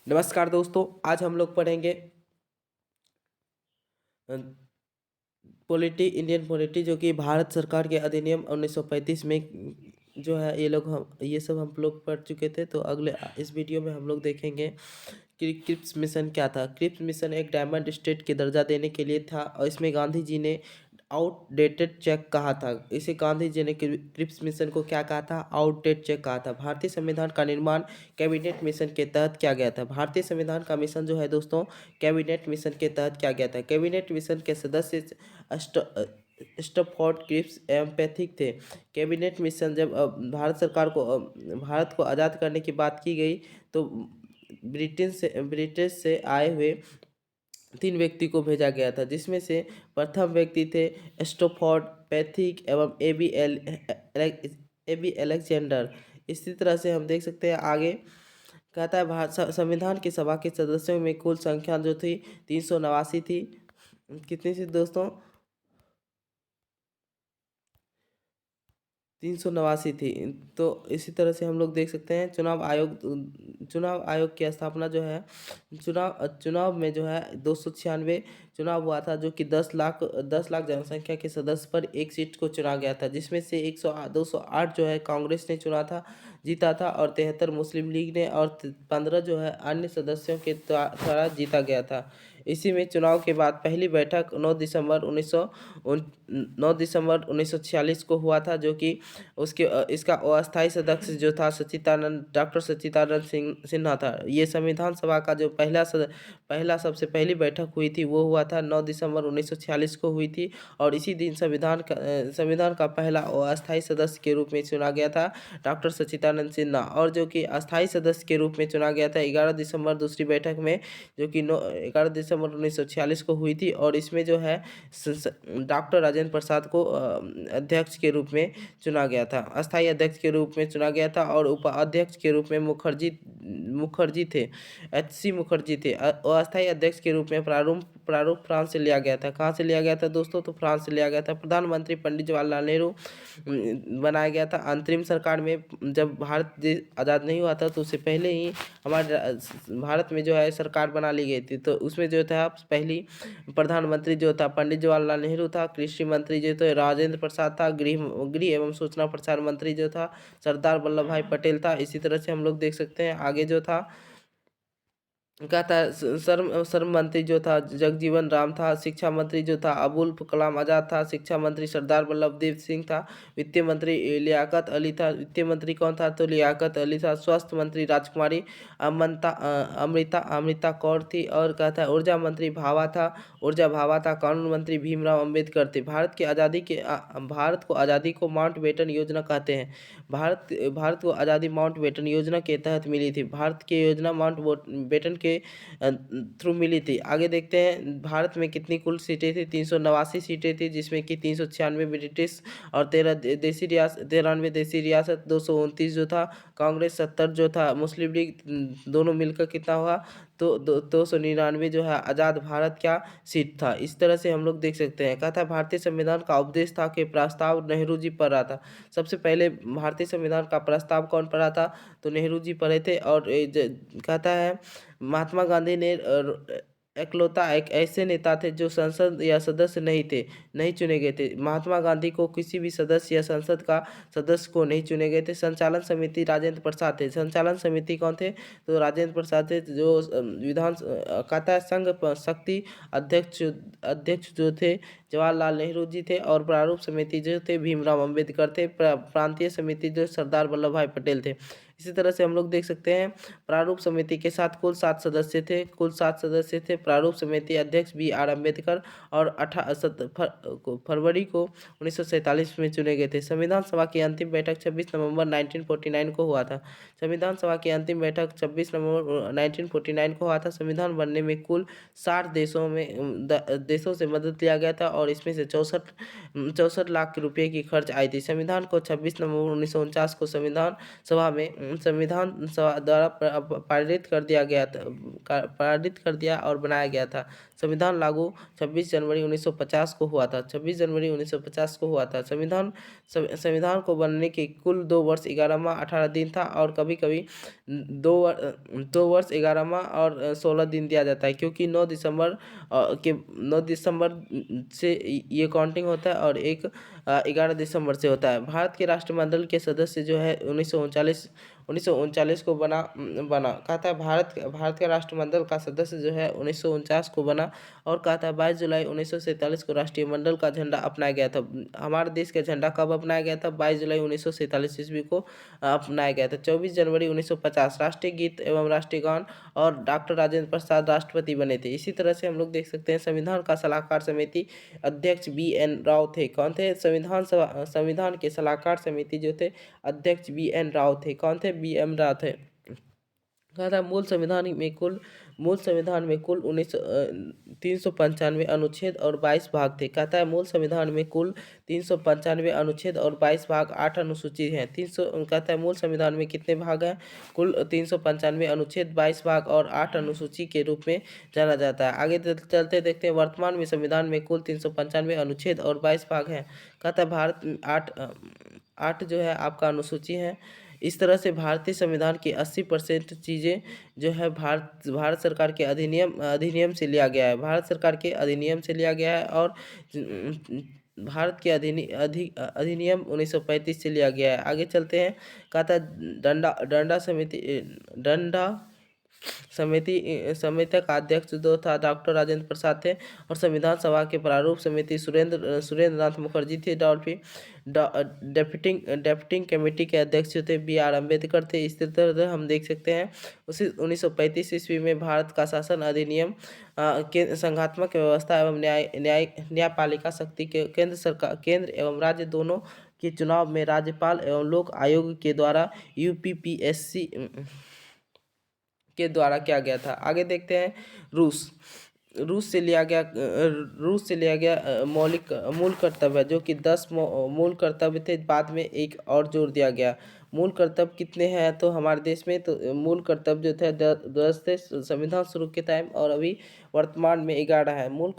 नमस्कार दोस्तों, आज हम लोग पढ़ेंगे अ, इंडियन पॉलिटी जो कि भारत सरकार के अधिनियम 1935 में जो है ये सब हम लोग पढ़ चुके थे। तो अगले इस वीडियो में हम लोग देखेंगे कि क्रिप्स मिशन क्या था। क्रिप्स मिशन एक डायमंड स्टेट के दर्जा देने के लिए था और इसमें गांधी जी ने आउटडेटेड चेक कहा था। इसे गांधी जी ने क्रिप्स मिशन को क्या कहा था? आउटडेटेड चेक कहा था। भारतीय संविधान का निर्माण कैबिनेट मिशन के तहत किया गया था। भारतीय संविधान का मिशन जो है दोस्तों, कैबिनेट मिशन के तहत किया गया था। कैबिनेट मिशन के सदस्य स्टफोर्ड, क्रिप्स एवं पैथिक थे। कैबिनेट मिशन जब भारत को आज़ाद करने की बात की गई तो ब्रिटेन से आए हुए 3 व्यक्ति को भेजा गया था, जिसमें से प्रथम व्यक्ति थे स्टफोर्ड, पैथिक एवं ए बी अलेक्जेंडर। इसी तरह से हम देख सकते हैं आगे कहता है संविधान की सभा के सदस्यों में कुल संख्या जो थी 389 थी। कितनी थी दोस्तों? 389 थी। तो इसी तरह से हम लोग देख सकते हैं चुनाव आयोग की स्थापना जो है चुनाव में जो है 296 चुनाव हुआ था, जो कि 10 लाख जनसंख्या के सदस्य पर एक सीट को चुना गया था, जिसमें से 208 जो है कांग्रेस ने जीता था और 73 मुस्लिम लीग ने और 15 जो है अन्य सदस्यों के द्वारा जीता गया था। इसी में चुनाव के बाद पहली बैठक 9 दिसंबर 1946 को हुआ था, जो कि इसका अस्थायी सदस्य जो था डॉक्टर सच्चिदानंद सिन्हा था। ये संविधान सभा का जो सबसे पहली बैठक हुई थी वो हुआ था 9 दिसंबर 1946 को हुई थी। और इसी दिन संविधान का पहला अस्थायी सदस्य के रूप में चुना गया था डॉक्टर सच्चिदानंद सिन्हा, और जो कि अस्थायी सदस्य के रूप में चुना गया था 11 दिसंबर दूसरी बैठक में, जो कि 11 दिसंबर 1946 को हुई थी। और इसमें जो है डॉक्टर राजेंद्र प्रसाद को अध्यक्ष के रूप में चुना गया था, अस्थायी अध्यक्ष के रूप में चुना गया था। और उपाध्यक्ष के रूप में मुखर्जी थे, HC मुखर्जी थे। अस्थायी अध्यक्ष के रूप में प्रारूप फ्रांस से लिया गया था। कहाँ से लिया गया था दोस्तों? तो फ्रांस से लिया गया था। प्रधानमंत्री पंडित जवाहरलाल नेहरू बनाया गया था। अंतरिम सरकार में जब भारत देश आज़ाद नहीं हुआ था तो उससे पहले ही हमारे भारत में जो है सरकार बना ली गई थी। तो उसमें जो था पहली प्रधानमंत्री जो था पंडित जवाहरलाल नेहरू था। कृषि मंत्री जो थे राजेंद्र प्रसाद था। गृह एवं सूचना प्रसार मंत्री जो था सरदार वल्लभ भाई पटेल था। इसी तरह से हम लोग देख सकते हैं आगे जो था क्या था, श्रम मंत्री जो था जगजीवन राम था। शिक्षा मंत्री जो था अबुल कलाम आज़ाद था। शिक्षा मंत्री सरदार वल्लभ देव सिंह था। वित्त मंत्री लियाकत अली था। वित्त मंत्री कौन था? तो लियाकत अली था। स्वास्थ्य मंत्री राजकुमारी अमृता कौर थी। और क्या था, ऊर्जा मंत्री भाभा था। कानून मंत्री भीमराव अम्बेडकर थे। भारत को आज़ादी को माउंटबेटन योजना कहते हैं। भारत को आज़ादी माउंटबेटन योजना के तहत मिली थी। भारत की योजना माउंटबेटन के थ्रू मिली थी। आगे देखते हैं भारत में कितनी कुल सीटें थी। 389 सीटें थी, जिसमें कि 396 ब्रिटिश और 93 देसी रियासत, 229 जो था कांग्रेस, 70 जो था मुस्लिम लीग, दोनों मिलकर कितना हुआ? तो 299 जो है आज़ाद भारत क्या सीट था। इस तरह से हम लोग देख सकते हैं। कहा था भारतीय संविधान का उपदेश था कि प्रस्ताव नेहरू जी पर रहा था। सबसे पहले भारतीय संविधान का प्रस्ताव कौन पढ़ा था? तो नेहरू जी पढ़े थे। और कहता है महात्मा गांधी ने एकलौता एक ऐसे नेता थे जो संसद या सदस्य नहीं चुने गए थे। महात्मा गांधी को किसी भी सदस्य या संसद का सदस्य को नहीं चुने गए थे। संचालन समिति राजेंद्र प्रसाद थे। संचालन समिति कौन थे? तो राजेंद्र प्रसाद थे। जो कहता है संघ शक्ति अध्यक्ष जो थे जवाहरलाल नेहरू जी थे। और प्रारूप समिति जो थे भीमराव अम्बेडकर थे। प्रांतीय समिति जो सरदार वल्लभ भाई पटेल थे। इसी तरह से हम लोग देख सकते हैं प्रारूप समिति के साथ कुल 7 सदस्य थे। प्रारूप समिति अध्यक्ष B.R. अम्बेडकर और फरवरी को 1947 में चुने गए थे। संविधान सभा की अंतिम बैठक 26 नवंबर 1949 को हुआ था। संविधान सभा की अंतिम बैठक 26 नवंबर 1949 को हुआ था। संविधान बनने में कुल 60 देशों से मदद लिया गया था और इसमें से 64 लाख रुपये की खर्च आई थी। संविधान को 26 नवंबर 1949 को संविधान सभा द्वारा पारित कर दिया गया था, पारित कर दिया और बनाया गया था। संविधान लागू 26 जनवरी 1950 को हुआ था। 26 जनवरी 1950 को हुआ था। संविधान को बनने के कुल 2 वर्ष 11 माह 18 दिन था, और कभी कभी 2 वर्ष 11 माह और 16 दिन दिया जाता है, क्योंकि 9 दिसंबर से ये काउंटिंग होता है और 11 दिसंबर से होता है। भारत के राष्ट्रमंडल के सदस्य जो है 1939 को बना कहा था। भारत का राष्ट्रमंडल का सदस्य जो है 1949 को बना, और कहा था 22 जुलाई 1947 को राष्ट्रीय मंडल का झंडा अपनाया गया था। हमारे देश का झंडा कब अपनाया गया था? 22 जुलाई 1947 ईस्वी को अपनाया गया था। 24 जनवरी 1950 राष्ट्रीय गीत एवं राष्ट्रीय गान और डॉक्टर राजेंद्र प्रसाद राष्ट्रपति बने थे। इसी तरह से हम लोग देख सकते हैं संविधान का सलाहकार समिति अध्यक्ष BN राव थे। कौन थे? संविधान के सलाहकार समिति जो थे अध्यक्ष BN राव थे। कौन थे? BM राव थे। कहा था मूल संविधान में कुल 395 अनुच्छेद और 22 भाग थे। कहता है मूल संविधान में कुल 395 अनुच्छेद और 22 भाग 8 अनुसूची हैं। कहता है मूल संविधान में कितने भाग हैं? कुल 395 अनुच्छेद 22 भाग और 8 अनुसूची के रूप में जाना जाता है। आगे चलते देखते हैं वर्तमान में संविधान में कुल 395 अनुच्छेद और 22 भाग हैं। कहता है भारत में 8 जो है आपका अनुसूची है। इस तरह से भारतीय संविधान की 80% चीज़ें जो है भारत सरकार के अधिनियम से लिया गया है। भारत सरकार के अधिनियम से लिया गया है, और भारत के अधिनियम 1935 से लिया गया है। आगे चलते हैं। कहा था डंडा समिति का अध्यक्ष जो था डॉक्टर राजेंद्र प्रसाद थे, और संविधान सभा के प्रारूप समिति सुरेंद्र नाथ मुखर्जी थे। डेप्यूटिंग कमेटी के अध्यक्ष जो थे BR अम्बेडकर थे। इस तरह हम देख सकते हैं उसी 1935 ईस्वी में भारत का शासन अधिनियम के संघात्मक व्यवस्था एवं न्यायपालिका शक्ति के केंद्र एवं राज्य दोनों के चुनाव में राज्यपाल एवं लोक आयोग के द्वारा UPPSC के द्वारा किया गया था। आगे देखते हैं रूस से लिया गया मूल कर्तव्य, जो कि 10 मूल कर्तव्य थे। बाद में एक और जोड़ दिया गया। मूल कर्तव्य कितने हैं तो हमारे देश में? तो मूल कर्तव्य जो थे 10 थे संविधान शुरू के टाइम, और अभी वर्तमान में 11 है। मूल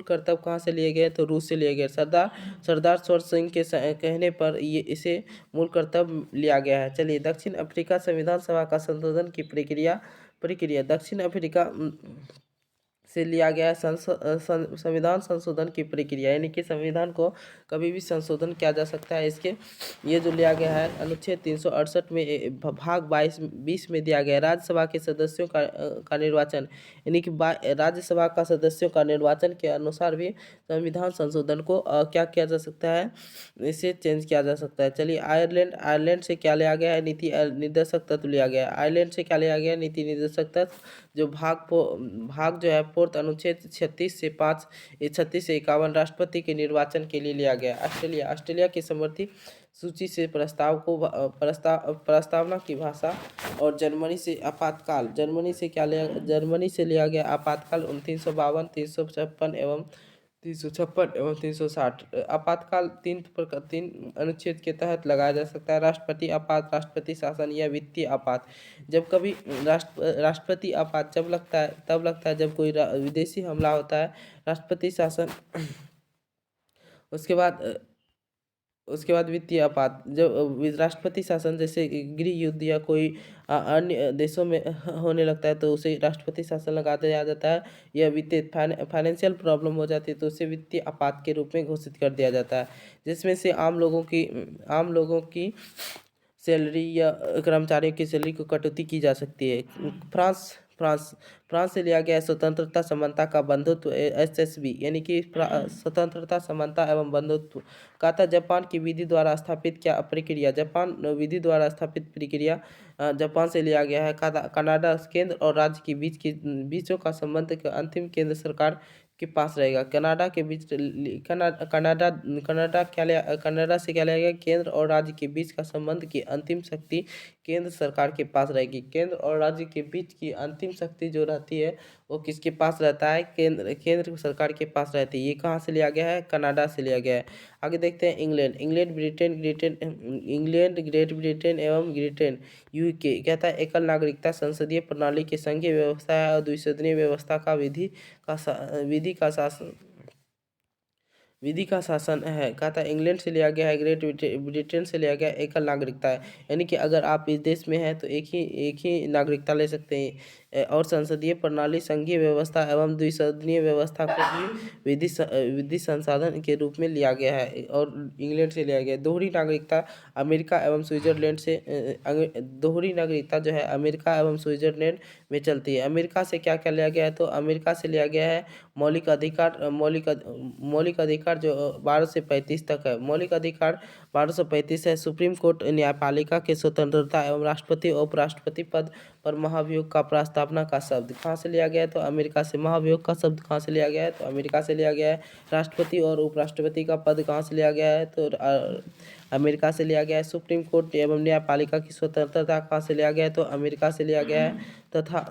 कर्तव्य कहाँ से लिए गए? तो रूस से लिए गए। सरदार सवर सिंह के कहने पर इसे मूल कर्तव्य लिया गया है। चलिए, दक्षिण अफ्रीका संविधान सभा का संशोधन की प्रक्रिया दक्षिण अफ्रीका से लिया गया संविधान संशोधन की प्रक्रिया, यानी कि संविधान को कभी भी संशोधन किया जा सकता है। इसके ये जो लिया गया है अनुच्छेद 368 में भाग 20 में दिया गया है राज्यसभा के सदस्यों का निर्वाचन, यानी कि राज्यसभा का सदस्यों का निर्वाचन के अनुसार भी संविधान संशोधन को क्या किया जा सकता है? इसे चेंज किया जा सकता है। चलिए, आयरलैंड से क्या लिया गया है? नीति निर्देशक तत्व लिया गया है। आयरलैंड से क्या लिया गया है? नीति निर्देशक तत्व, जो भाग जो है फोर्थ अनुच्छेद 36 से 51 राष्ट्रपति के निर्वाचन के लिए लिया गया। ऑस्ट्रेलिया की समवर्ती सूची से प्रस्तावना की भाषा, और जर्मनी से आपातकाल, जर्मनी से लिया गया आपातकाल 352, 356 एवं 360। आपातकाल 3 अनुच्छेद के तहत लगाया जा सकता है। राष्ट्रपति आपात, राष्ट्रपति शासन या वित्तीय आपात। जब कभी राष्ट्रपति आपात तब लगता है जब कोई विदेशी हमला होता है। राष्ट्रपति शासन उसके बाद वित्तीय आपात, जब राष्ट्रपति शासन जैसे गृह युद्ध या कोई अन्य देशों में होने लगता है तो उसे राष्ट्रपति शासन लगा दिया जाता है। या वित्तीय फाइनेंशियल प्रॉब्लम हो जाती है तो उसे वित्तीय आपात के रूप में घोषित कर दिया जाता है, जिसमें से आम लोगों की सैलरी या कर्मचारियों की सैलरी को कटौती की जा सकती है। फ्रांस से लिया गया स्वतंत्रता समानता का बंधुत्व SSB, यानी कि स्वतंत्रता समानता एवं बंधुत्व। कहा था जापान की विधि द्वारा स्थापित जापान विधि द्वारा स्थापित प्रक्रिया जापान से लिया गया है। कनाडा केंद्र और राज्य के बीचों का संबंध का अंतिम केंद्र सरकार के पास रहेगा। कनाडा से क्या लिया गया? केंद्र और राज्य के बीच का संबंध की अंतिम शक्ति केंद्र सरकार के पास रहेगी। केंद्र और राज्य के बीच की अंतिम शक्ति जो रहती है वो किसके पास रहता है? केंद्र सरकार के पास रहती है। ये कहाँ से लिया गया है? कनाडा से लिया गया है। आगे देखते हैं इंग्लैंड। इंग्लैंड, ग्रेट ब्रिटेन एवं ब्रिटेन यूके कहता है एकल नागरिकता संसदीय प्रणाली की संघीय व्यवस्था है और द्विसदनीय व्यवस्था का विधि का शासन है। कहा था इंग्लैंड से लिया गया है, ग्रेट ब्रिटेन से लिया गया है, एकल नागरिकता है। यानी कि अगर आप इस देश में हैं तो एक ही नागरिकता ले सकते हैं। और संसदीय प्रणाली संघीय व्यवस्था एवं द्विसदनीय व्यवस्था को भी विधि संसाधन के रूप में लिया गया है और इंग्लैंड से लिया गया है। दोहरी नागरिकता अमेरिका एवं स्विट्जरलैंड से दोहरी नागरिकता जो है अमेरिका एवं स्विट्जरलैंड में चलती है। अमेरिका से क्या क्या लिया गया है? तो अमेरिका से लिया गया है मौलिक अधिकार जो 12 से 35 तक है। मौलिक अधिकार 12 से 35 है। सुप्रीम कोर्ट न्यायपालिका की स्वतंत्रता एवं राष्ट्रपति और उपराष्ट्रपति पद पर महाभियोग का प्रस्तावना का शब्द कहाँ से लिया गया है? तो अमेरिका से। महाभियोग का शब्द कहाँ से लिया गया है? तो अमेरिका से लिया गया है। राष्ट्रपति और उपराष्ट्रपति का पद कहाँ से लिया गया है? तो अमेरिका से लिया गया है। सुप्रीम कोर्ट एवं न्यायपालिका की स्वतंत्रता कहाँ से लिया गया है? तो अमेरिका से लिया गया है। तथा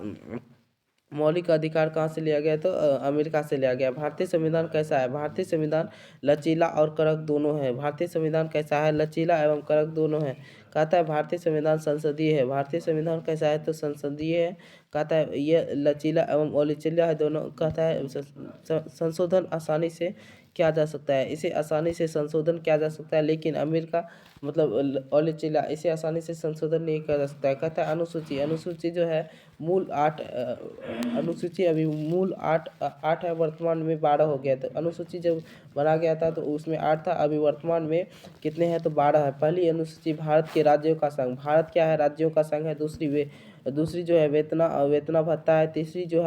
मौलिक अधिकार कहाँ से लिया गया? तो अमेरिका से लिया गया। भारतीय संविधान कैसा है? भारतीय संविधान लचीला और कड़क दोनों है। भारतीय संविधान कैसा है? लचीला एवं कड़क दोनों है। कहता है भारतीय संविधान संसदीय है। भारतीय संविधान कैसा है? तो संसदीय है। कहता है ये लचीला एवं अलचीला है दोनों। कहता है संशोधन आसानी से किया जा सकता है, इसे आसानी से संशोधन किया जा सकता है, लेकिन अमेरिका मतलब अलचीला, इसे आसानी से संशोधन नहीं किया जा सकता है। कहता है अनुसूची। अनुसूची जो है मूल 8 अनुसूची अभी मूल 8 है, वर्तमान में 12 हो गया। तो अनुसूची जब बना गया था तो उसमें 8 था, अभी वर्तमान में कितने हैं? तो 12 है। पहली अनुसूची भारत के राज्यों का संघ। भारत क्या है? राज्यों का संघ है। दूसरी जो है वेतना भत्ता है। तीसरी जो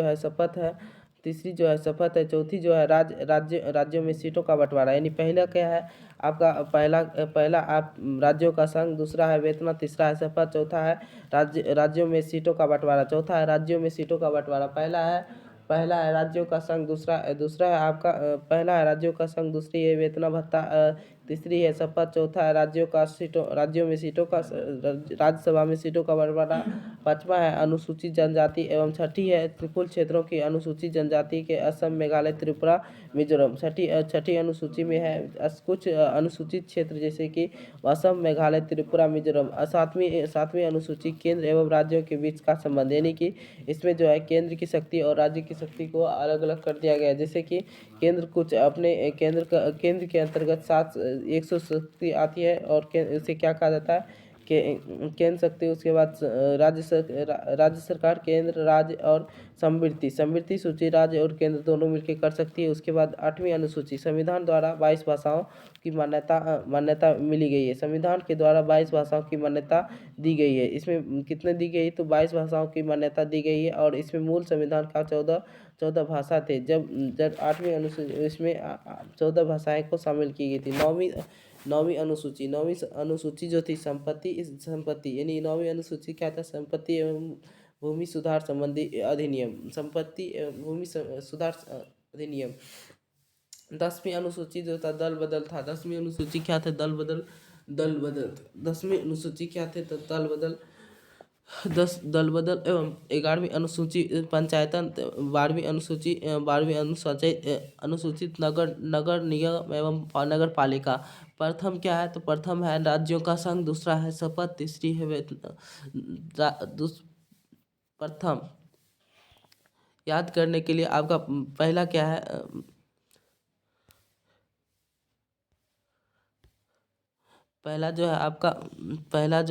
है शपथ है। चौथी जो है राज्यों में सीटों का बंटवारा। यानी पहला क्या है आपका? पहला आप राज्यों का संघ, दूसरा है वेतना, तीसरा है शपथ, चौथा है राज्यों में सीटों का बंटवारा। चौथा है राज्यों में सीटों का बंटवारा। पहला है राज्यों का संघ, दूसरा है आपका पहला है राज्यों का संघ, दूसरी है वेतना भत्ता, तीसरी है शपथ, चौथा है राज्यों में सीटों का राज्यसभा में सीटों का बंटवारा, पांचवा है अनुसूचित जनजाति एवं छठी है कुल क्षेत्रों की अनुसूचित जनजाति के असम, मेघालय, त्रिपुरा, मिजोरम। छठी अनुसूची में है कुछ अनुसूचित क्षेत्र जैसे कि असम, मेघालय, त्रिपुरा, मिजोरम। सातवीं अनुसूची केंद्र एवं राज्यों के बीच का संबंध, यानी कि इसमें जो है केंद्र की शक्ति और राज्य की शक्ति को अलग अलग कर दिया गया है। जैसे कि केंद्र कुछ अपने केंद्र के अंतर्गत 100 शक्ति आती है और इसे क्या कहा जाता है? केंद्र शक्ति। उसके बाद राज्य सरकार, केंद्र, राज्य और समवर्ती सूची राज्य और केंद्र दोनों मिलकर कर सकती है। उसके बाद 8वीं अनुसूची संविधान द्वारा 22 भाषाओं की मान्यता मिली गई है। संविधान के द्वारा 22 भाषाओं की मान्यता दी गई है। इसमें कितने दी गई? तो 22 भाषाओं की मान्यता दी गई है और इसमें मूल संविधान का 14 भाषा थे। जब 8वीं अनुसूची इसमें 14 भाषाएं को शामिल की गई थी। नौवीं अनुसूची जो थी संपत्ति, यानी नौवीं अनुसूची क्या था? संपत्ति एवं भूमि सुधार संबंधी अधिनियम। संपत्ति एवं भूमि सुधार अधिनियम। 10वीं अनुसूची जो था दल बदल था। 10वीं अनुसूची क्या थे? दल बदल। 10वीं अनुसूची क्या थे? तो दल बदल एवं 11वीं अनुसूची पंचायतन। 12वीं अनुसूचित नगर निगम एवं नगर पालिका। प्रथम क्या है? तो प्रथम है राज्यों का संघ, दूसरा है शपथ, तीसरी है प्रथम याद करने के लिए आपका पहला क्या है? पहला जो है आपका पहला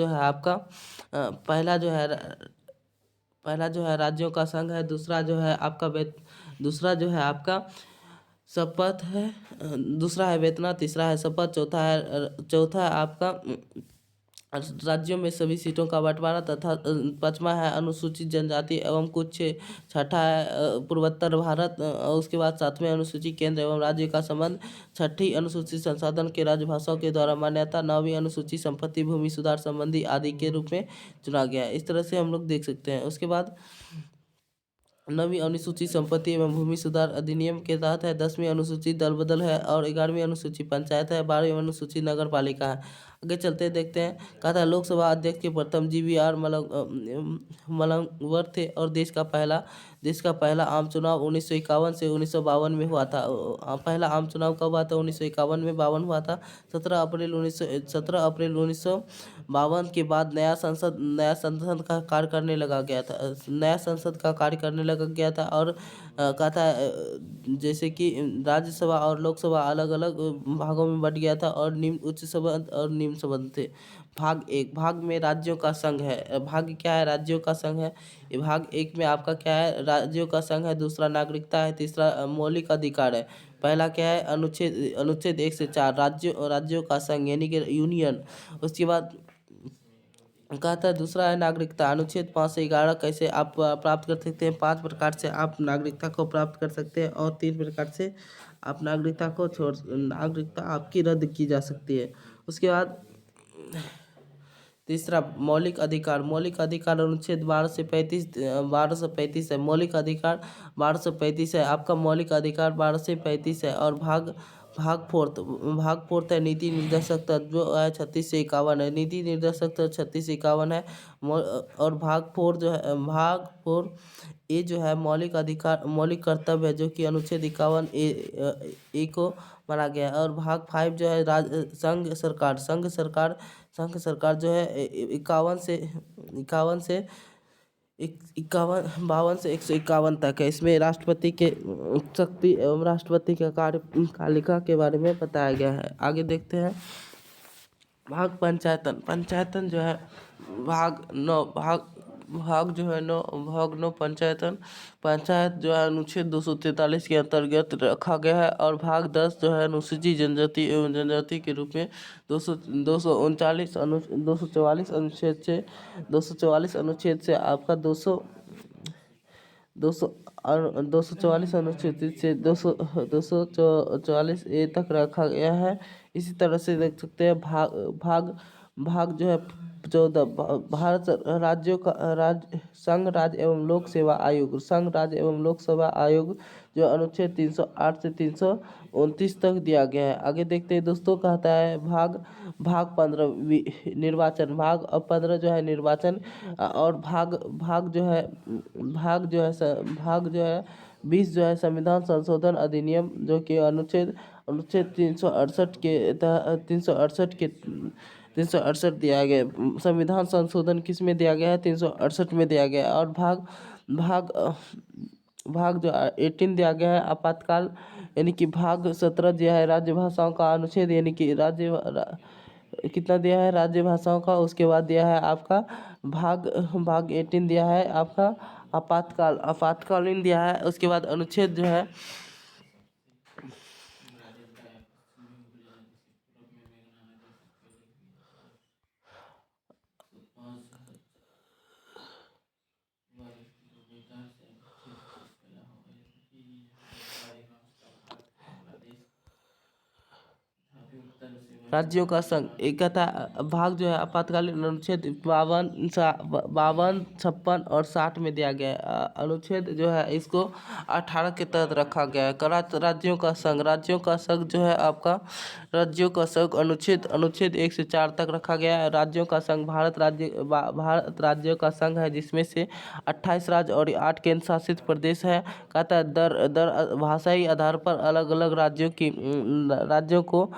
जो है राज्यों का संघ है। दूसरा जो है आपका शपथ है। दूसरा है वेतना, तीसरा है शपथ, चौथा है आपका राज्यों में सभी सीटों का बंटवारा तथा पांचवा है अनुसूचित जनजाति एवं कुछ। छठा है पूर्वोत्तर भारत। उसके बाद 7वें अनुसूची केंद्र एवं राज्य का संबंध। छठी अनुसूची संसाधन के राजभाषाओं के द्वारा मान्यता। 9वीं अनुसूची संपत्ति भूमि सुधार संबंधी आदि के रूप में चुना गया है। इस तरह से हम लोग देख सकते हैं। उसके बाद 9वीं अनुसूची संपत्ति एवं भूमि सुधार अधिनियम के तहत है। 10वीं अनुसूची दल बदल है और 11वीं अनुसूची पंचायत है। 12वीं अनुसूची नगर पालिका है। आगे चलते हैं, देखते हैं। कहा था लोकसभा अध्यक्ष के प्रथम GVR मलंगवर थे और देश का पहला आम चुनाव 1951 से 1952 में हुआ था। पहला आम चुनाव कब हुआ था? 1951 में, 52 हुआ था। 17 अप्रैल 1952 के बाद नया संसद का कार्य करने लगा गया था। नया संसद का कार्य करने लगा गया था और कहा था जैसे कि राज्यसभा और लोकसभा अलग अलग भागों में बट गया था और उच्च सदन और निम्न सदन थे। भाग में राज्यों का संघ है। भाग क्या है? राज्यों का संघ है। ये भाग एक में आपका क्या है? राज्यों का संघ है। दूसरा नागरिकता है। तीसरा मौलिक अधिकार है। पहला क्या है? अनुच्छेद 1 से 4 राज्यों का संघ यानी कि यूनियन। उसके बाद कहा था दूसरा है नागरिकता। अनुच्छेद 5 से 11 कैसे आप प्राप्त कर सकते हैं? 5 प्रकार से आप नागरिकता को प्राप्त कर सकते हैं और 3 प्रकार से आप नागरिकता आपकी रद्द की जा सकती है। उसके बाद तीसरा मौलिक अधिकार अनुच्छेद 12 से 35 है। मौलिक अधिकार 12 से 35 है। आपका मौलिक अधिकार 12 से 35 है। और भाग फोर्थ है नीति निर्देशक तत्व, जो है 36 से 51 है। नीति निर्देशक तत्व 36 से 51 है। और भाग फोर ये जो है मौलिक कर्तव्य है, जो कि अनुच्छेद 51 ए को माना गया है। और भाग 5 जो है संघ सरकार जो है 52 से 151 तक है। इसमें राष्ट्रपति के शक्ति एवं राष्ट्रपति का कार्यपालिका के बारे में बताया गया है। आगे देखते हैं। पंचायतन जो है भाग जो है नौ पंचायत जो है अनुच्छेद 243 के अंतर्गत रखा गया है। और भाग 10 जो है अनुसूचित जनजाति एवं जनजाति के रूप में 244 अनुच्छेद से आपका 244 अनुच्छेद से 244 ए तक रखा गया है। इसी तरह से देख सकते हैं भाग जो है 14 संघ राज्य एवं लोक सेवा आयोग जो अनुच्छेद 308 से 329 तक दिया गया है। आगे देखते हैं दोस्तों। कहता है भाग 15 निर्वाचन। भाग 15 जो है निर्वाचन। और भाग जो है 20 जो है संविधान संशोधन अधिनियम, जो कि अनुच्छेद 368 दिया गया है। संविधान संशोधन किस में दिया गया है? 368 में दिया गया है। और भाग जो 18 दिया गया है आपातकाल, यानी कि भाग 17 दिया है राज्य भाषाओं का अनुच्छेद, यानी कि कितना दिया है राज्य भाषाओं का। उसके बाद दिया है आपका भाग 18 दिया है आपका आपातकालीन दिया है। उसके बाद अनुच्छेद जो है राज्यों का संघ एक था। भाग जो है आपातकालीन अनुच्छेद 52, 56 और 60 में दिया गया है। अनुच्छेद जो है इसको 18 के तहत रखा गया है। राज्यों का संघ जो है आपका राज्यों का संघ अनुच्छेद 1 से 4 तक रखा गया है। राज्यों का संघ भारत राज्यों का संघ है, जिसमें से 28 राज्य और 8 केंद्र शासित प्रदेश है। कहता है दर भाषाई आधार पर अलग अलग राज्यों को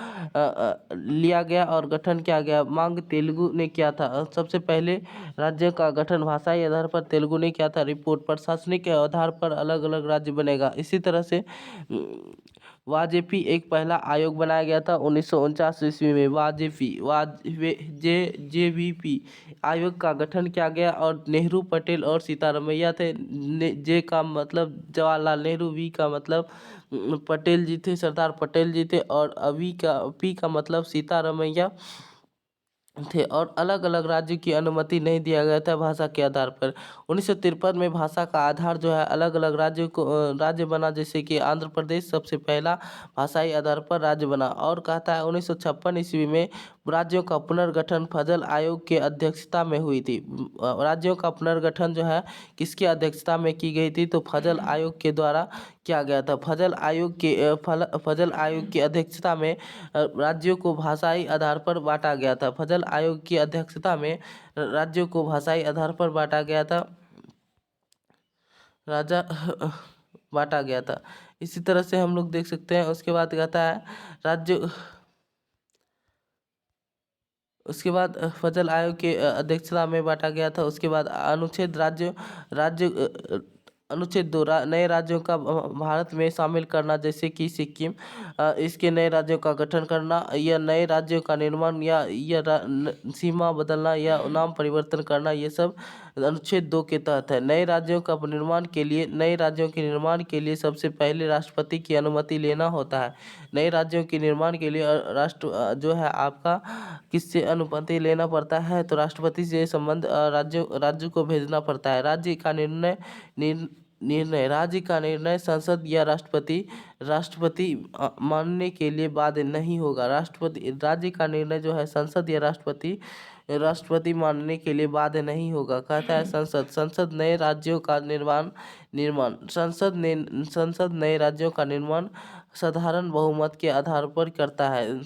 लिया गया और गठन किया गया। मांग तेलुगु ने किया था। सबसे पहले राज्य का गठन भाषाई आधार पर तेलुगु ने किया था। रिपोर्ट प्रशासनिक के आधार पर अलग अलग राज्य बनेगा। इसी तरह से वाजपेयी एक पहला आयोग बनाया गया था 1949 ईस्वी में। JVP आयोग का गठन किया गया और नेहरू, पटेल और सीतारमैया थे। जे का मतलब जवाहरलाल नेहरू, वी का मतलब पटेल जी थे, सरदार पटेल जी थे। और पी का मतलब सीतारमैया थे और अलग अलग राज्य की अनुमति नहीं दिया गया था भाषा के आधार पर। 1953 में भाषा का आधार जो है अलग अलग राज्यों को राज्य बना, जैसे कि आंध्र प्रदेश सबसे पहला भाषाई आधार पर राज्य बना। और कहता है 1956 ईस्वी में राज्यों का पुनर्गठन फजल आयोग के अध्यक्षता में हुई थी। राज्यों का पुनर्गठन जो है किसकी अध्यक्षता में की गई थी, तो फजल आयोग के द्वारा किया गया था। फजल आयोग की अध्यक्षता में राज्यों को भाषाई आधार पर बांटा गया था। फजल आयोग की अध्यक्षता में राज्यों को भाषाई आधार पर बांटा गया था राजा बांटा गया था। इसी तरह से हम लोग देख सकते हैं। उसके बाद कहता है राज्य उसके बाद फजल आयोग के अध्यक्षता में बांटा गया था। उसके बाद अनुच्छेद 2 नए राज्यों का भारत में शामिल करना, जैसे कि सिक्किम, इसके नए राज्यों का गठन करना या नए राज्यों का निर्माण सीमा बदलना या नाम परिवर्तन करना, ये सब अनुच्छेद 2 के तहत है। नए राज्यों के निर्माण के लिए सबसे पहले राष्ट्रपति की अनुमति लेना होता है। नए राज्यों के निर्माण के लिए जो है आपका किससे अनुमति लेना पड़ता है, तो राष्ट्रपति से संबंध राज्य को भेजना पड़ता है। राज्य का निर्णय संसद या राष्ट्रपति मानने के लिए बाध्य नहीं होगा। राज्य का निर्णय जो है संसद या राष्ट्रपति मानने के लिए बाध्य नहीं होगा। कहता है संसद नए राज्यों का निर्माण संसद नए राज्यों का निर्माण साधारण बहुमत के आधार पर करता है।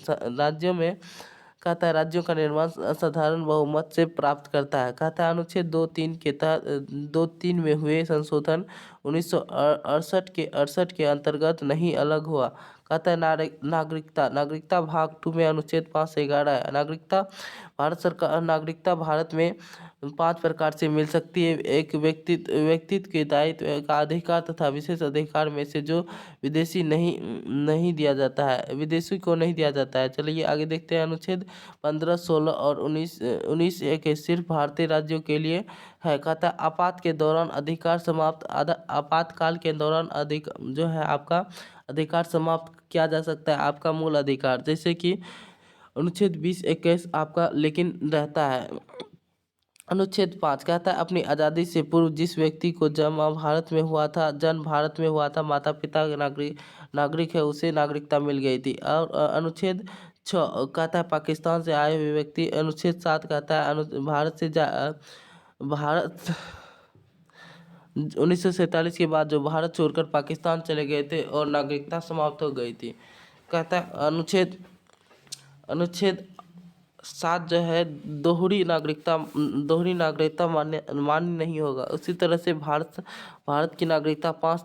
राज्यों का निर्माण साधारण बहुमत से प्राप्त करता है। कहता है अनुच्छेद 2(3) के तहत 2(3) में हुए संशोधन 1968 के अंतर्गत नहीं अलग हुआ। कहता है नागरिकता भाग 2 में अनुच्छेद 5 से 11 है। नागरिकता भारत में 5 प्रकार से मिल सकती है। एक व्यक्तित्व के दायित्व का अधिकार तथा विशेष अधिकार में से जो विदेशी नहीं दिया जाता है, विदेशी को नहीं दिया जाता है। चलिए आगे देखते हैं। अनुच्छेद 15, 16 और 19 एक सिर्फ भारतीय राज्यों के लिए है। कहता है आपातकाल के दौरान जो है आपका अधिकार समाप्त किया जा सकता है, आपका मूल अधिकार, जैसे कि अनुच्छेद 20, 21 आपका लेकिन रहता है। अनुच्छेद 5 कहता है अपनी आज़ादी से पूर्व जिस व्यक्ति को जन्म भारत में हुआ था, माता पिता नागरिक है, उसे नागरिकता मिल गई थी। और अनुच्छेद 6 कहता है पाकिस्तान से आए हुए व्यक्ति। अनुच्छेद 7 कहता है भारत 1947 के बाद जो भारत छोड़कर पाकिस्तान चले गए थे और नागरिकता समाप्त हो गई थी। कहता है अनुच्छेद 7 जो है दोहरी नागरिकता मान्य नहीं होगा। उसी तरह से भारत की नागरिकता पांच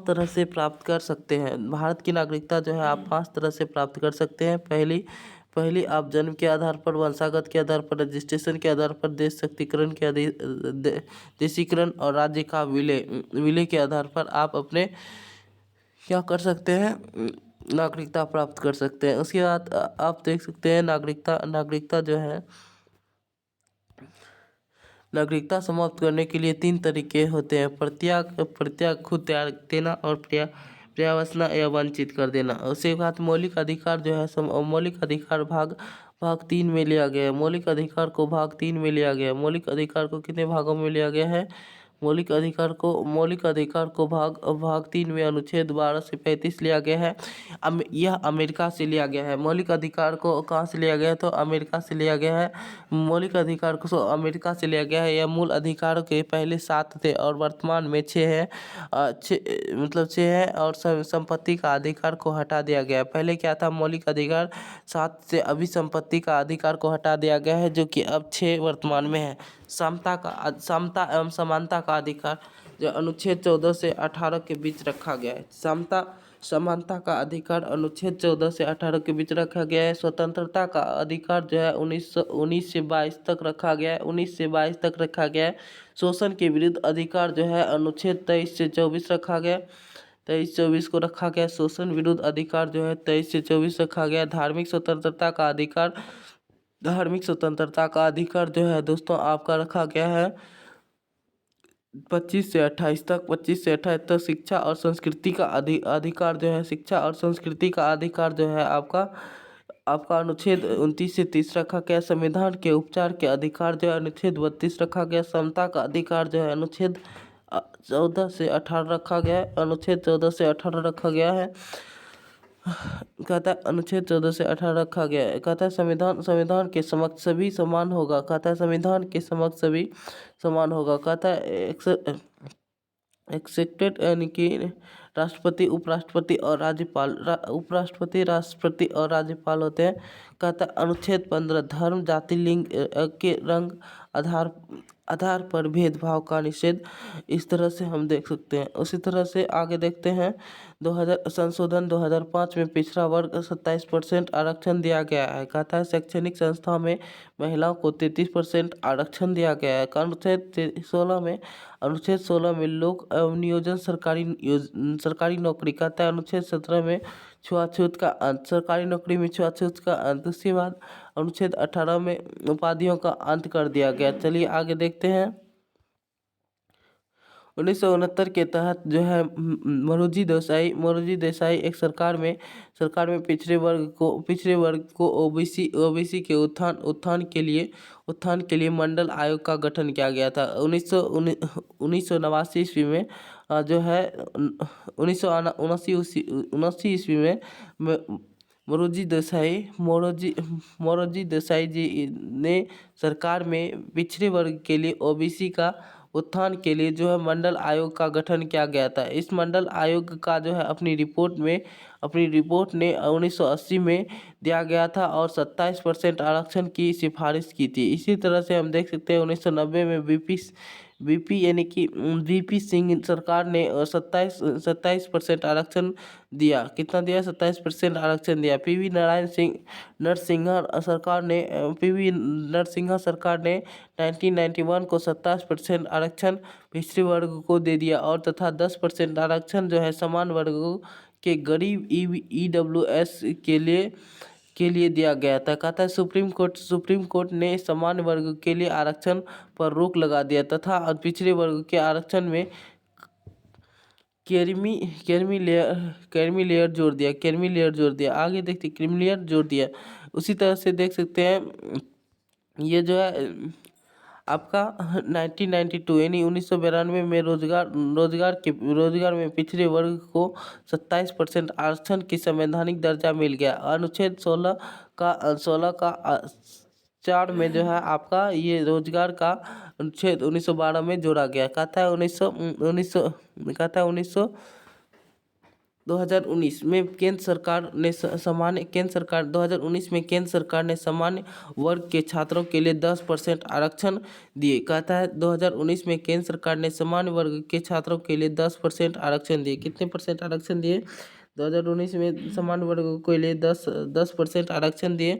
तरह से प्राप्त कर सकते हैं। भारत की नागरिकता जो है आप 5 तरह से प्राप्त कर सकते हैं। पहली आप जन्म के आधार पर, वंशागत के आधार पर, रजिस्ट्रेशन के आधार पर, देशीकरण और राज्य का विलय के आधार पर आप अपने क्या कर सकते हैं, नागरिकता प्राप्त कर सकते हैं। उसके बाद आप देख सकते हैं नागरिकता जो है नागरिकता समाप्त करने के लिए 3 तरीके होते हैं। प्रत्याग खुद त्याग देना और पर्यावसना या वंचित कर देना। उसके बाद मौलिक अधिकार जो है मौलिक अधिकार भाग 3 में लिया गया है। मौलिक अधिकार को भाग 3 में लिया गया है। मौलिक अधिकार को कितने भागों में लिया गया है? मौलिक अधिकार को भाग 3 में अनुच्छेद 12 से 35 लिया गया है। यह अमेरिका से लिया गया है। मौलिक अधिकार को कहाँ से लिया गया है? तो अमेरिका से लिया गया है। मौलिक अधिकार को अमेरिका से लिया गया है। यह मूल अधिकारों के पहले 7 थे और वर्तमान में 6 है। 6 है और संपत्ति का अधिकार को हटा दिया गया है। पहले क्या था? मौलिक अधिकार 7 से अभी संपत्ति का अधिकार को हटा दिया गया है, जो कि अब 6 वर्तमान में है। समता एवं समानता का अधिकार जो अनुच्छेद 14 से 18 के बीच रखा गया है। समानता का अधिकार अनुच्छेद 14 से 18 के बीच रखा गया है। स्वतंत्रता का अधिकार जो है 19 से 22 तक रखा गया है। 19 से 22 तक रखा गया है। शोषण के विरुद्ध अधिकार जो है अनुच्छेद 23 से 24 रखा गया है। 23-24 को रखा गया। शोषण विरुद्ध अधिकार जो है 23 से 24 रखा गया। धार्मिक स्वतंत्रता का अधिकार जो है दोस्तों आपका रखा गया है 25 से 28 तक। 25 से 28 तक शिक्षा और संस्कृति का अधिकार जो है आपका आपका अनुच्छेद 29 से 30 रखा गया। संविधान के उपचार के अधिकार जो है अनुच्छेद 32 रखा गया। समता का अधिकार जो है अनुच्छेद 14 से 18 रखा गया है। अनुच्छेद 14 से 18 रखा गया है। कहता है अनुच्छेद 14 से 18 रखा गया है। कहता है संविधान के समक्ष सभी समान होगा। कहता है संविधान के समक्ष सभी समान होगा। कहता है एक्सेप्टेड यानी कि राष्ट्रपति, उपराष्ट्रपति और राज्यपाल उपराष्ट्रपति, राष्ट्रपति और राज्यपाल होते हैं। कहता है अनुच्छेद 15 धर्म, जाति, लिंग के रंग आधार पर भेदभाव का निषेध। इस तरह से हम देख सकते हैं। उसी तरह से आगे देखते हैं। 2000 संशोधन 2005 में पिछड़ा वर्ग 27% आरक्षण दिया गया है। कहता है शैक्षणिक संस्था में महिलाओं को 33% आरक्षण दिया गया है। अनुच्छेद 16 में लोक नियोजन सरकारी नौकरी। कहता है अनुच्छेद 17 में छुआछूत का अंत, सरकारी नौकरी में छुआछूत का अंत। उसके बाद अनुच्छेद 18 में उपाधियों का अंत कर दिया गया। चलिए आगे देखते हैं। 1969 के तहत जो है मोरारजी देसाई एक सरकार में पिछड़े वर्ग को ओबीसी के उत्थान के लिए मंडल आयोग का गठन किया गया था। 1989 ईस्वी में जो है 1979 ईस्वी में मोरारजी देसाई जी ने सरकार में पिछड़े वर्ग के लिए ओबीसी का उत्थान के लिए जो है मंडल आयोग का गठन किया गया था। इस मंडल आयोग का जो है अपनी रिपोर्ट ने 1980 में दिया गया था और 27% आरक्षण की सिफारिश की थी। इसी तरह से हम देख सकते हैं 1990 में वीपी यानी कि वीपी सिंह सरकार ने 27% आरक्षण दिया। कितना दिया? 27% आरक्षण दिया। पीवी नरसिम्हा सरकार ने 1991 को 27% आरक्षण पिछड़े वर्ग को दे दिया और तथा 10% आरक्षण जो है समान वर्गों के गरीब ईडब्ल्यूएस के लिए दिया गया था। कहता है सुप्रीम कोर्ट ने समान वर्ग के लिए आरक्षण पर रोक लगा दिया तथा पिछड़े वर्ग के आरक्षण में क्रीमी लेयर जोड़ दिया। आगे देखते क्रीमी लेयर जोड़ दिया। उसी तरह से देख सकते हैं ये जो है आपका 1992 यानी 1992 में रोजगार में पिछड़े वर्ग को 27% आरक्षण की संवैधानिक दर्जा मिल गया। अनुच्छेद 16 का 4 में जो है आपका ये रोजगार का अनुच्छेद 1912 में जोड़ा गया। कहता है 2019 में केंद्र सरकार ने सामान्य वर्ग के छात्रों के लिए 10% आरक्षण दिए। कहता है 2019 में केंद्र सरकार ने सामान्य वर्ग के छात्रों के लिए 10% आरक्षण दिए। कितने परसेंट आरक्षण दिए? 2019 में सामान्य वर्ग के लिए 10% आरक्षण दिए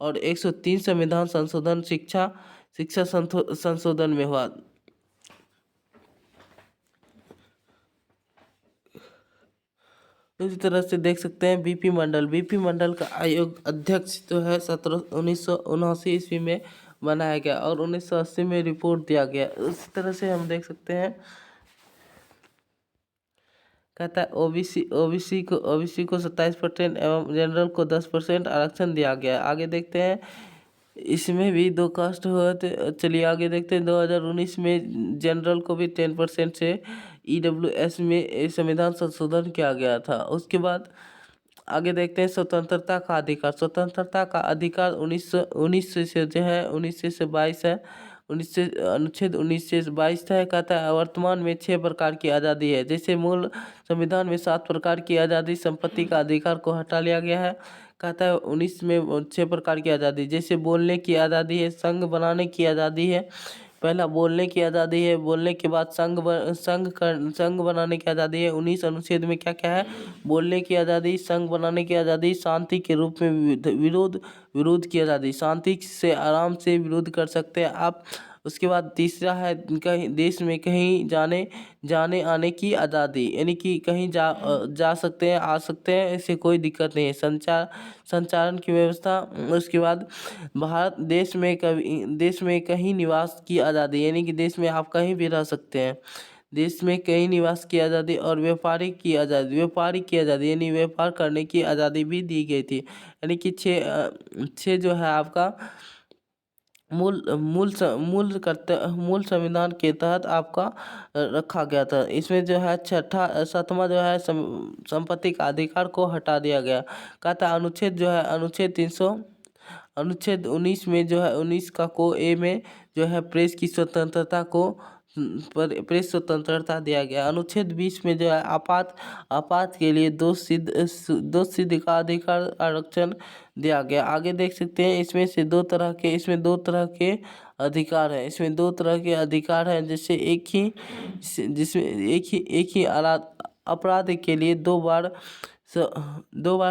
और 103 संविधान संशोधन शिक्षा संशोधन में हुआ। इसी तरह से देख सकते हैं बीपी मंडल का आयोग अध्यक्ष जो है 1979 ईस्वी में बनाया गया और 1980 में रिपोर्ट दिया गया। इसी तरह से हम देख सकते हैं। कहता है ओबीसी को 27% एवं जनरल को 10% आरक्षण दिया गया। आगे देखते हैं इसमें भी 2 कास्ट हुए थे। चलिए आगे देखते हैं 2019 में जनरल को भी 10% से ईडब्ल्यूएस में संविधान संशोधन किया गया था। उसके बाद आगे देखते हैं स्वतंत्रता का अधिकार 19 से जो है 19 से 22 है। अनुच्छेद 19 से 22 है। कहता है वर्तमान में 6 प्रकार की आज़ादी है। जैसे मूल संविधान में 7 प्रकार की आज़ादी, संपत्ति का अधिकार को हटा लिया गया है। कहता है 19 में 6 प्रकार की आज़ादी, जैसे बोलने की आज़ादी है, संघ बनाने की आज़ादी है। पहला बोलने की आज़ादी है, बोलने के बाद संघ बनाने की आज़ादी है। 19 अनुच्छेद में क्या क्या है? बोलने की आज़ादी, संघ बनाने की आज़ादी, शांति के रूप में विरोध की आज़ादी, शांति से आराम से विरोध कर सकते हैं आप। उसके बाद तीसरा है कहीं देश में कहीं जाने आने की आज़ादी, यानी कि कहीं जा सकते हैं, आ सकते हैं, ऐसे कोई दिक्कत नहीं है। संचारण की व्यवस्था। उसके बाद देश में कहीं निवास की आज़ादी, यानी कि देश में आप कहीं भी रह सकते हैं। देश में कहीं निवास की आज़ादी और व्यापारी की आज़ादी यानी व्यापार करने की आज़ादी भी दी गई थी। यानी कि छः जो है आपका मूल संविधान के तहत आपका रखा गया था। इसमें जो है छठा 7वां जो है संपत्ति का अधिकार को हटा दिया गया। कहा था अनुच्छेद जो है अनुच्छेद 19 में जो है 19 का को ए में जो है प्रेस की स्वतंत्रता को प्रेस स्वतंत्रता दिया गया। अनुच्छेद 20 में जो है आपात के लिए दो सिद्ध का अधिकार आरक्षण दिया गया। आगे देख सकते हैं इसमें दो तरह के अधिकार हैं। इसमें दो तरह के अधिकार हैं, जैसे एक ही अपराध के लिए दो बार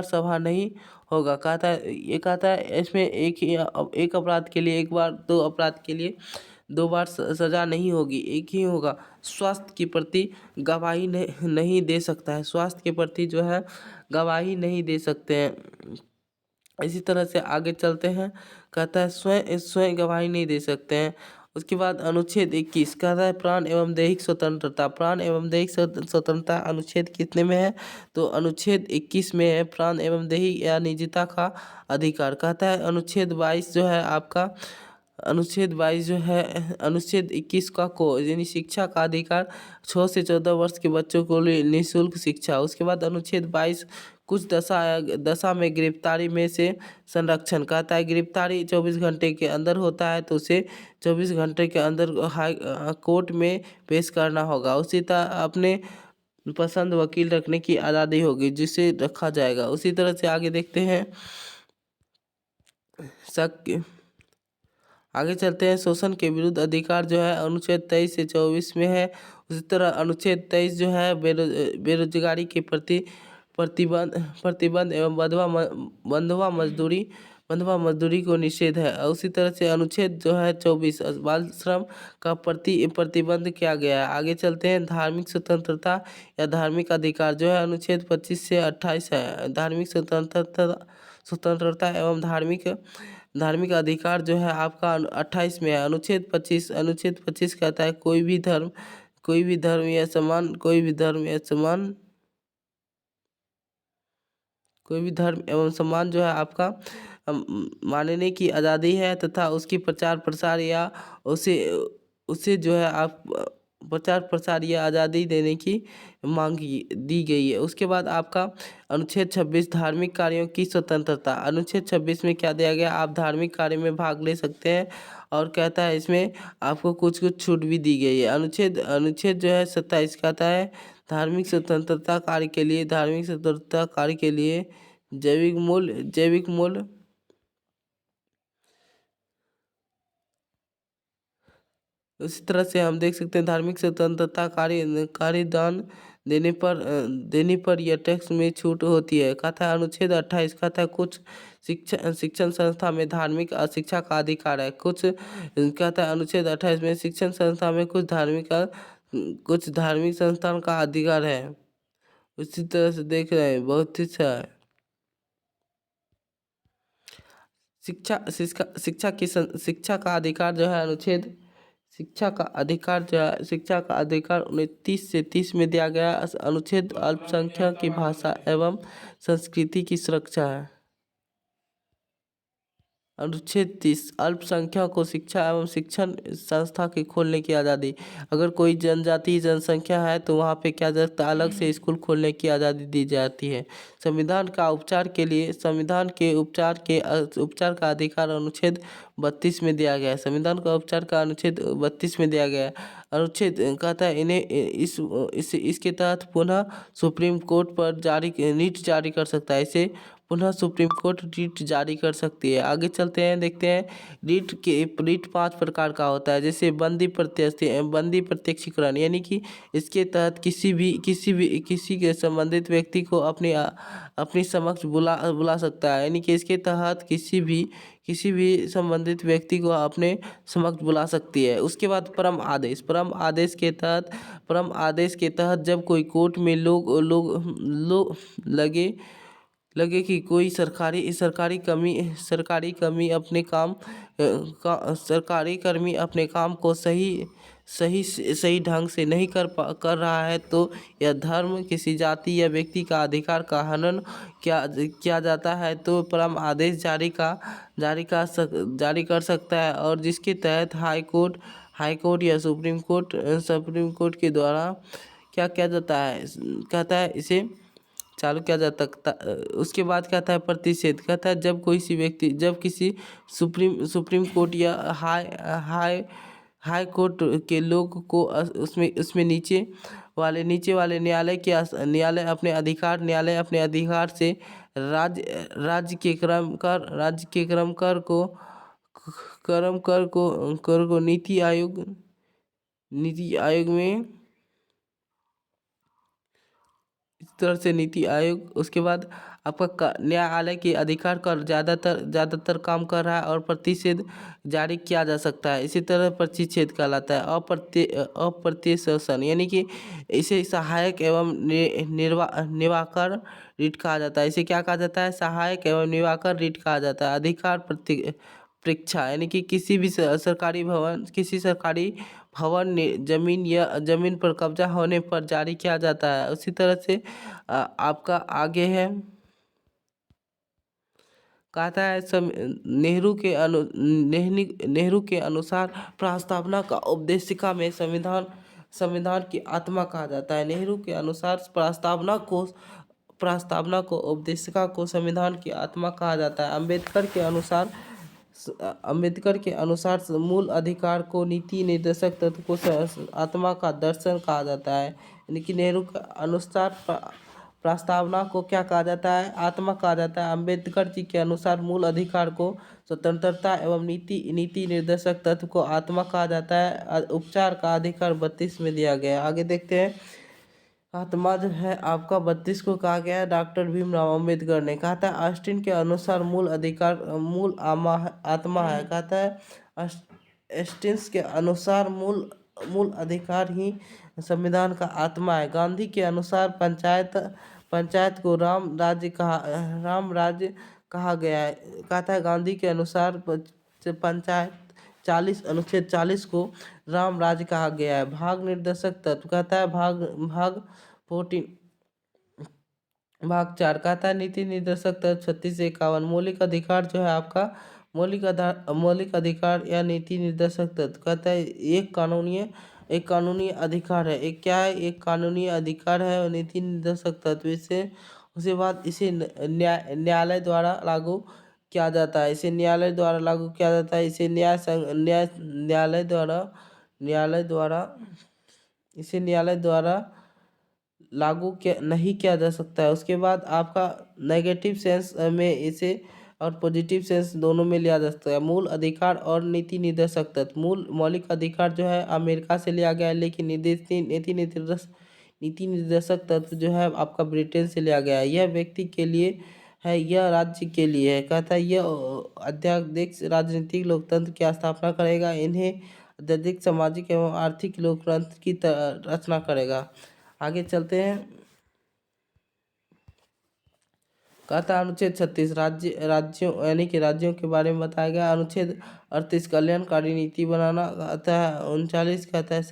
सभा नहीं होगा। कहता है इसमें एक अपराध के लिए एक बार, दो अपराध के लिए दो बार सजा नहीं होगी, एक ही होगा। स्वास्थ्य के प्रति गवाही नहीं दे सकता है, स्वास्थ्य के प्रति जो है गवाही नहीं दे सकते हैं। इसी तरह से आगे चलते हैं। कहता है स्वयं गवाही नहीं दे सकते हैं। उसके बाद अनुच्छेद 21 कहता है प्राण एवं दैहिक स्वतंत्रता अनुच्छेद कितने में है? तो अनुच्छेद 21 में है प्राण एवं दैहिक या निजता का अधिकार। कहता है अनुच्छेद 22 जो है आपका अनुच्छेद 21 का यानी शिक्षा का अधिकार 6 से 14 वर्ष के बच्चों को लिए निःशुल्क शिक्षा। उसके बाद अनुच्छेद 22 कुछ दशा में गिरफ्तारी में से संरक्षण। कहता है गिरफ्तारी 24 घंटे के अंदर होता है तो उसे 24 घंटे के अंदर कोर्ट में पेश करना होगा। उसी तरह अपने पसंद वकील रखने की आज़ादी होगी, जिसे रखा जाएगा। उसी तरह से आगे देखते हैं। आगे चलते हैं। शोषण के विरुद्ध अधिकार जो है अनुच्छेद 23 से 24 में है। उसी तरह अनुच्छेद 23 जो है बेरोजगारी के प्रति प्रतिबंध एवं बंधुआ मजदूरी को निषेध है। उसी तरह से अनुच्छेद जो है 24 बाल श्रम का प्रतिबंध किया गया है। आगे चलते हैं। धार्मिक स्वतंत्रता या धार्मिक अधिकार जो है अनुच्छेद 25 से 28 है। धार्मिक स्वतंत्रता एवं धार्मिक अधिकार जो है आपका 28 में है। अनुच्छेद 25 कहता है कोई भी धर्म या सम्मान जो है आपका मानने की आज़ादी है, तथा उसकी प्रचार प्रसार या उसे जो है आप प्रचार प्रसार या आज़ादी देने की मांग दी गई है। उसके बाद आपका अनुच्छेद 26 धार्मिक कार्यों की स्वतंत्रता। अनुच्छेद 26 में क्या दिया गया? आप धार्मिक कार्य में भाग ले सकते हैं, और कहता है इसमें आपको कुछ छूट भी दी गई है। अनुच्छेद जो है 27 कहता है धार्मिक स्वतंत्रता कार्य के लिए जैविक मूल्य उसी तरह से हम देख सकते हैं धार्मिक स्वतंत्रता कार्यदान देने पर यह टैक्स में छूट होती है। कहता है अनुच्छेद 28 कहता है कुछ शिक्षण संस्था में धार्मिक शिक्षा का अधिकार है। कहता है अनुच्छेद 28 में शिक्षण संस्था में कुछ धार्मिक संस्थान का अधिकार है। उसी तरह से देख रहे हैं, बहुत ही अच्छा है। शिक्षा का अधिकार जो है अनुच्छेद शिक्षा का अधिकार 29 से 30 में दिया गया। अनुच्छेद अल्पसंख्यक की भाषा एवं संस्कृति की सुरक्षा है। अनुच्छेद 30 अल्पसंख्यक को शिक्षा एवं शिक्षण संस्था के खोलने की आज़ादी। अगर कोई जनजाति जनसंख्या है तो वहाँ पे क्या जाता है, अलग से स्कूल खोलने की आज़ादी दी जाती है। संविधान का उपचार का अधिकार अनुच्छेद 32 में दिया गया है। संविधान का उपचार का अनुच्छेद 32 में दिया गया है। अनुच्छेद कहता है इसके तहत पुनः सुप्रीम कोर्ट पर रीट जारी कर सकता है। इसे पुनः सुप्रीम कोर्ट रीट जारी कर सकती है। आगे चलते हैं, देखते हैं रीट 5 प्रकार का होता है। जैसे बंदी प्रत्यक्षीकरण, यानी कि इसके तहत किसी के संबंधित व्यक्ति को अपनी समक्ष बुला सकता है। यानी कि इसके तहत किसी भी संबंधित व्यक्ति को अपने समक्ष बुला सकती है। उसके बाद परम आदेश के तहत जब कोई कोर्ट में लोग लगे कि कोई सरकारी कर्मी अपने काम सरकारी कर्मी अपने काम को सही ढंग से नहीं कर रहा है तो यह धर्म किसी जाति या व्यक्ति का अधिकार का हनन किया जाता है तो परम आदेश जारी कर सकता है, और जिसके तहत हाई कोर्ट या सुप्रीम कोर्ट के द्वारा क्या किया जाता है, कहता है इसे चालू किया जा सकता। उसके बाद कहता है प्रतिषेध, कहता है जब किसी सुप्रीम कोर्ट या हाई हाई कोर्ट के लोग को उसमें नीचे वाले न्यायालय अपने अधिकार से राज्य के कर को नीति आयोग में इस तरह से नीति आयोग, उसके बाद आपका न्यायालय के अधिकार का ज़्यादातर काम कर रहा है और प्रतिषेध जारी किया जा सकता है। इसी तरह प्रतिषेध कहलाता है अप्रत्यय यानी कि इसे सहायक एवं निवारक रीट कहा जाता है। इसे क्या कहा जाता है? सहायक एवं निवारक रीट कहा जाता है। अधिकार परीक्षा यानी कि किसी सरकारी भवन ने जमीन पर कब्जा होने पर जारी किया जाता है। उसी तरह से आपका आगे है, कहता है नेहरू के अनुसार प्रस्तावना का उपदेशिका में संविधान की आत्मा कहा जाता है। नेहरू के अनुसार प्रस्तावना को उपदेशिका को संविधान की आत्मा कहा जाता है। अम्बेडकर के अनुसार मूल अधिकार को नीति निर्देशक तत्व को आत्मा का दर्शन कहा जाता है। यानी कि नेहरू के अनुसार प्रस्तावना को क्या कहा जाता है? आत्मा कहा जाता है। अम्बेडकर जी के अनुसार मूल अधिकार को स्वतंत्रता एवं नीति निर्देशक तत्व को आत्मा कहा जाता है। उपचार का अधिकार 32 में दिया गया है। आगे देखते हैं, आत्मा जो है आपका 32 को कहा गया है डॉक्टर भीमराव अम्बेडकर ने। कहता है ऑस्टिन के अनुसार मूल अधिकार आत्मा है। कहता है ऑस्टिन के अनुसार मूल अधिकार ही संविधान का आत्मा है। गांधी के अनुसार पंचायत को राम राज्य कहा गया है। कहता है गांधी के अनुसार पंचायत अनुच्छेद 40 को राम राज्य कहा गया है। भाग निर्देशक तत्व, कहता है भाग 14 भाग 4, कहता है नीति निर्देशक तत्व 36 से 51। मौलिक अधिकार जो है आपका मौलिक अधिकार या नीति निर्देशक तत्व, कहता है एक कानूनी अधिकार है। एक क्या है? एक कानूनी अधिकार है और नीति निर्देशक तत्व उसके बाद इसे न्यायालय द्वारा लागू किया जाता है। इसे न्यायालय द्वारा लागू किया जाता है। इसे न्यायालय द्वारा लागू नहीं किया जा सकता है। उसके बाद आपका नेगेटिव सेंस में इसे और पॉजिटिव सेंस दोनों में लिया जा सकता है। मूल अधिकार और नीति निर्देशक तत्व। मौलिक अधिकार जो है अमेरिका से लिया गया है, लेकिन नीति निर्देशक तत्व जो है आपका ब्रिटेन से लिया गया है। यह व्यक्ति के लिए है, यह राज्य के लिए है। कहता है यह अध्यादेश राजनीतिक लोकतंत्र की स्थापना करेगा। इन्हें अत्यधिक सामाजिक एवं आर्थिक लोकतंत्र की रचना करेगा। आगे चलते हैं, कहता है अनुच्छेद 36 राज्यों यानी कि राज्यों के बारे में बताया गया। अनुच्छेद 38 कल्याणकारी नीति बनाना। कहता है 39 कहता है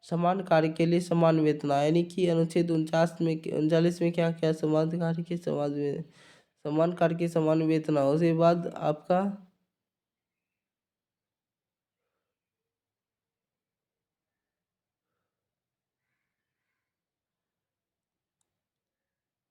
समान कार्य के लिए समान वेतन। यानी कि अनुच्छेद 39 में क्या क्या समान कार्य के समान वेतन। उसके बाद आपका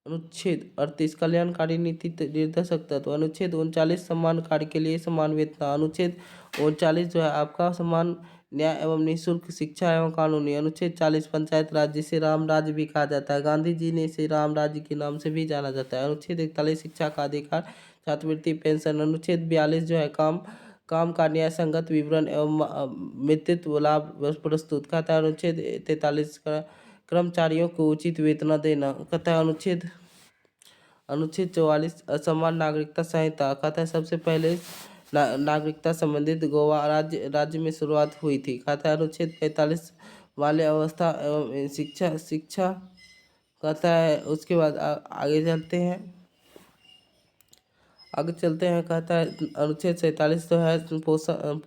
अनुच्छेद 38 कल्याणकारी नीति निर्देशक तत्व। अनुच्छेद 39 समान कार्य के लिए समान वेतन। अनुच्छेद 39 जो है आपका समान न्याय एवं निःशुल्क शिक्षा एवं कानूनी। अनुच्छेद 40 पंचायत राज, जिसे राम राज्य भी कहा जाता है। गांधी जी ने इसे राम राज्य के नाम से भी जाना जाता है। अनुच्छेद 41 शिक्षा का अधिकार, छात्रवृत्ति, पेंशन। अनुच्छेद 42 जो है काम का न्याय संगत विवरण एवं मितृत्व लाभ प्रस्तुत। कहता है अनुच्छेद 43 कर्मचारियों को उचित वेतन देना। कहता है अनुच्छेद 44 असमान नागरिकता संहिता। कहता है सबसे पहले नागरिकता संबंधित गोवा राज्य में शुरुआत हुई थी। कहता है अनुच्छेद 45 बाल्य अवस्था एवं शिक्षा कहता है उसके बाद आगे चलते हैं। कहता है अनुच्छेद 47 तो है पोषण,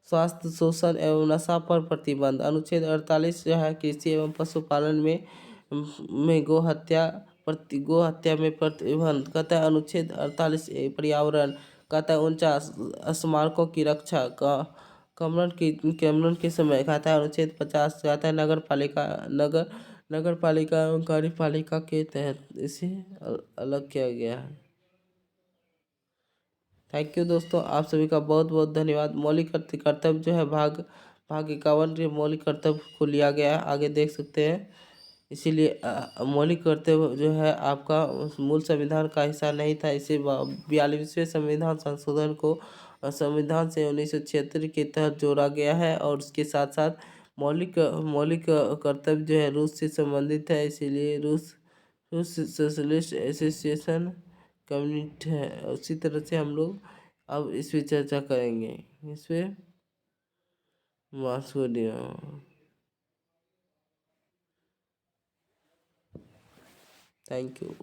स्वास्थ्य, शोषण एवं नशा पर प्रतिबंध। अनुच्छेद 48 जो है कृषि एवं पशुपालन में गो हत्या में प्रतिबंध। कहता है अनुच्छेद 48 पर्यावरण। कहता है 49 स्मारकों की रक्षा का कमरण के समय। कहता है अनुच्छेद 50। कहता है नगर पालिका एवं कार्यपालिका के तहत इसे अलग किया गया है। थैंक यू दोस्तों, आप सभी का बहुत बहुत धन्यवाद। मौलिक कर्तव्य जो है भाग 51 के मौलिक कर्तव्य को लिया गया है, आगे देख सकते हैं। इसीलिए मौलिक कर्तव्य जो है आपका मूल संविधान का हिस्सा नहीं था। इसे 42वें संविधान संशोधन को संविधान से 1976 के तहत जोड़ा गया है। और उसके साथ साथ मौलिक कर्तव्य जो है रूस से संबंधित है। इसीलिए रूस सोशलिस्ट एसोसिएशन कम्युनिटी है। उसी तरह से हम लोग अब इस पे चर्चा करेंगे, इस पे मास्कोडिया। Thank you.